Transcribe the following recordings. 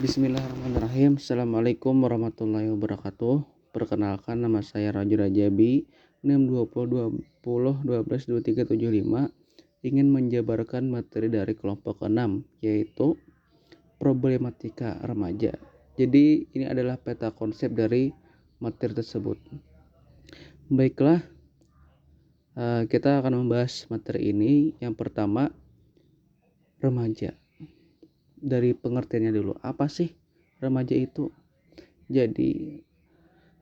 Bismillahirrahmanirrahim. Assalamualaikum warahmatullahi wabarakatuh. Perkenalkan, nama saya Raju Rajabi, NIM 2020122375, ingin menjabarkan materi dari kelompok ke-6, yaitu problematika remaja. Jadi ini adalah peta konsep dari materi tersebut. Baiklah, kita akan membahas materi ini. Yang pertama, remaja. Dari pengertiannya dulu, apa sih remaja itu? Jadi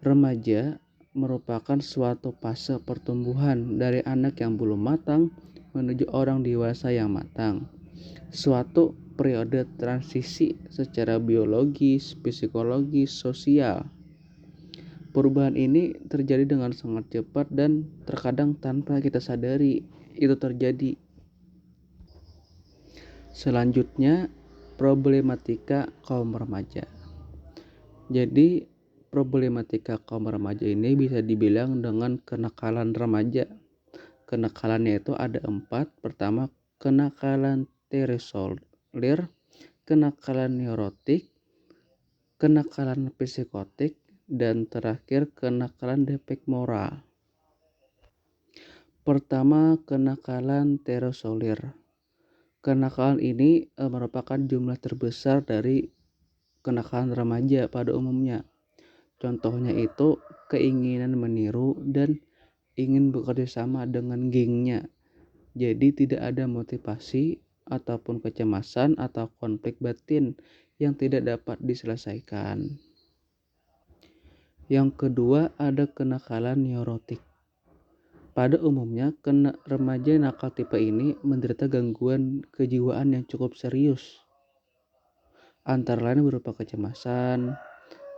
remaja merupakan suatu fase pertumbuhan dari anak yang belum matang menuju orang dewasa yang matang. Suatu periode transisi secara biologis, psikologis, sosial. Perubahan ini terjadi dengan sangat cepat dan terkadang tanpa kita sadari itu terjadi. Selanjutnya, problematika kaum remaja. Jadi problematika kaum remaja ini bisa dibilang dengan kenakalan remaja. Kenakalannya itu ada 4. Pertama, kenakalan terisolir, kenakalan neurotik, kenakalan psikotik, dan terakhir kenakalan defek moral. Pertama, kenakalan terisolir. Kenakalan ini merupakan jumlah terbesar dari kenakalan remaja pada umumnya. Contohnya itu keinginan meniru dan ingin bekerja sama dengan gengnya. Jadi tidak ada motivasi ataupun kecemasan atau konflik batin yang tidak dapat diselesaikan. Yang kedua, ada kenakalan neurotik. Pada umumnya, remaja nakal tipe ini menderita gangguan kejiwaan yang cukup serius. Antara lain berupa kecemasan,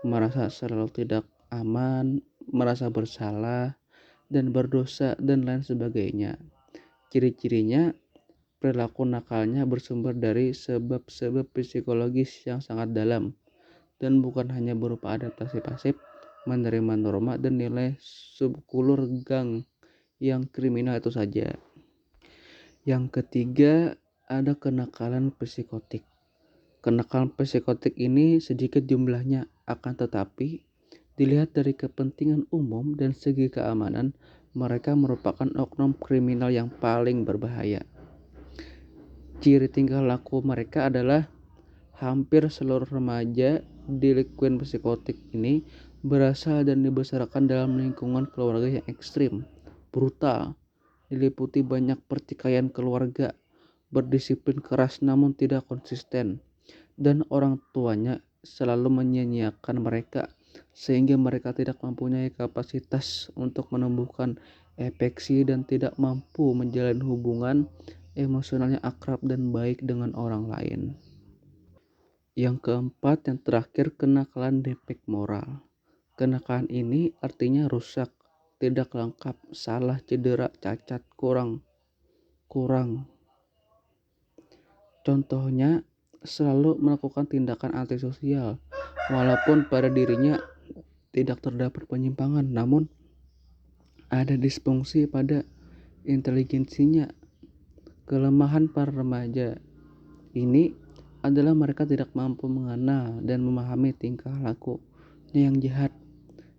merasa selalu tidak aman, merasa bersalah, dan berdosa, dan lain sebagainya. Ciri-cirinya, perilaku nakalnya bersumber dari sebab-sebab psikologis yang sangat dalam, dan bukan hanya berupa adaptasi pasif, menerima norma, dan nilai subkultur gang yang kriminal itu saja. Yang ketiga, ada kenakalan psikotik. Kenakalan psikotik ini sedikit jumlahnya, akan tetapi dilihat dari kepentingan umum dan segi keamanan, mereka merupakan oknum kriminal yang paling berbahaya. Ciri tingkah laku mereka adalah hampir seluruh remaja delikuen psikotik ini berasal dan dibesarkan dalam lingkungan keluarga yang ekstrim, brutal, diliputi banyak pertikaian keluarga, berdisiplin keras namun tidak konsisten, dan orang tuanya selalu menyia-nyiakan mereka sehingga mereka tidak mempunyai kapasitas untuk menumbuhkan afeksi dan tidak mampu menjalin hubungan emosionalnya akrab dan baik dengan orang lain. Yang keempat, yang terakhir, kenakalan defek moral. Kenakalan ini artinya rusak, tidak lengkap, salah, cedera, cacat, kurang. Contohnya, selalu melakukan tindakan antisosial, walaupun pada dirinya tidak terdapat penyimpangan, namun ada disfungsi pada inteligensinya. Kelemahan para remaja ini adalah mereka tidak mampu mengenal dan memahami tingkah lakunya yang jahat,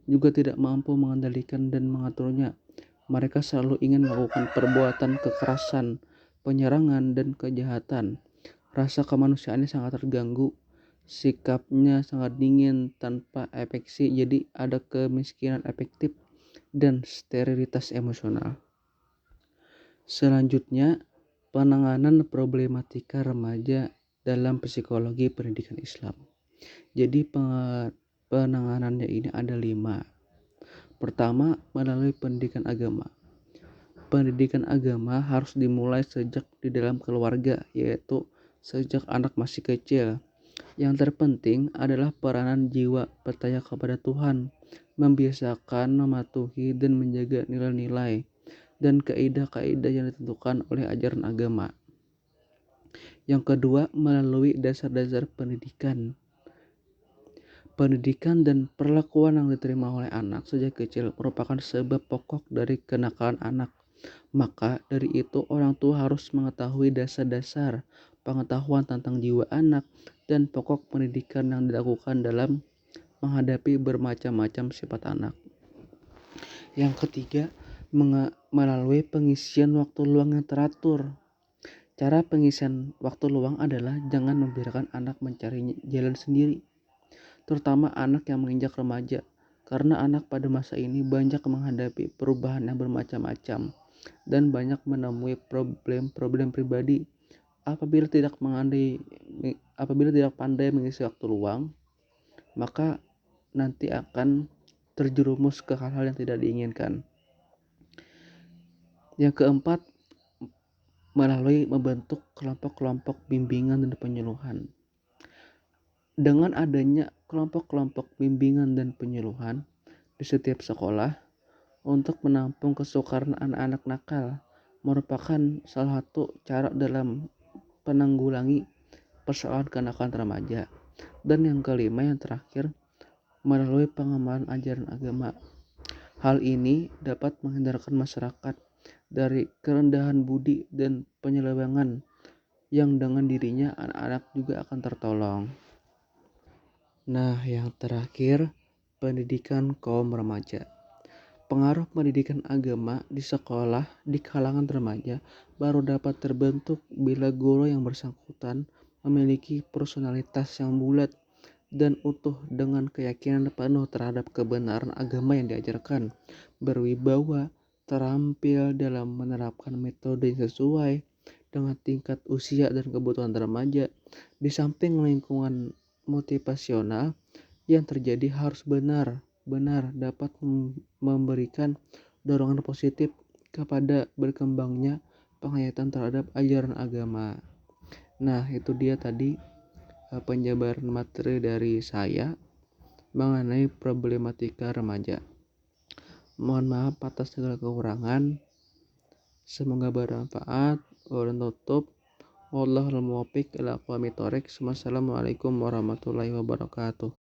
juga tidak mampu mengendalikan dan mengaturnya. Mereka selalu ingin melakukan perbuatan kekerasan, penyerangan, dan kejahatan. Rasa kemanusiaannya sangat terganggu, sikapnya sangat dingin tanpa afeksi, jadi ada kemiskinan afektif dan sterilitas emosional. Selanjutnya, penanganan problematika remaja dalam psikologi pendidikan Islam. Jadi penanganannya ini ada 5. Pertama, melalui pendidikan agama. Pendidikan agama harus dimulai sejak di dalam keluarga, yaitu sejak anak masih kecil. Yang terpenting adalah peranan jiwa percaya kepada Tuhan, membiasakan, mematuhi, dan menjaga nilai-nilai dan kaidah-kaidah yang ditentukan oleh ajaran agama. Yang kedua, melalui dasar-dasar pendidikan. Pendidikan dan perlakuan yang diterima oleh anak sejak kecil merupakan sebab pokok dari kenakalan anak. Maka dari itu orang tua harus mengetahui dasar-dasar pengetahuan tentang jiwa anak, dan pokok pendidikan yang dilakukan dalam menghadapi bermacam-macam sifat anak. Yang ketiga, melalui pengisian waktu luang yang teratur. Cara pengisian waktu luang adalah jangan membiarkan anak mencari jalan sendiri, terutama anak yang menginjak remaja, karena anak pada masa ini banyak menghadapi perubahan yang bermacam-macam dan banyak menemui problem-problem pribadi. Apabila tidak pandai mengisi waktu luang, maka nanti akan terjerumus ke hal-hal yang tidak diinginkan. Yang keempat, melalui membentuk kelompok-kelompok bimbingan dan penyuluhan. Dengan adanya kelompok-kelompok bimbingan dan penyuluhan di setiap sekolah untuk menampung kesukaran anak-anak nakal merupakan salah satu cara dalam penanggulangi persoalan kenakalan remaja. Dan yang kelima, yang terakhir, melalui pengembangan ajaran agama. Hal ini dapat menghindarkan masyarakat dari kerendahan budi dan penyelewengan yang dengan dirinya anak-anak juga akan tertolong. Nah, yang terakhir, pendidikan kaum remaja. Pengaruh pendidikan agama di sekolah di kalangan remaja baru dapat terbentuk bila guru yang bersangkutan memiliki personalitas yang bulat dan utuh dengan keyakinan penuh terhadap kebenaran agama yang diajarkan, berwibawa, terampil dalam menerapkan metode yang sesuai dengan tingkat usia dan kebutuhan remaja, di samping lingkungan motivasional yang terjadi harus benar-benar dapat memberikan dorongan positif kepada berkembangnya penghayatan terhadap ajaran agama. Nah, itu dia tadi penjabaran materi dari saya mengenai problematika remaja. Mohon maaf atas segala kekurangan. Semoga bermanfaat. Ulun tutup. Wallahul muwaffiq ila aqwamit thoriq. Wassalamualaikum warahmatullahi wabarakatuh.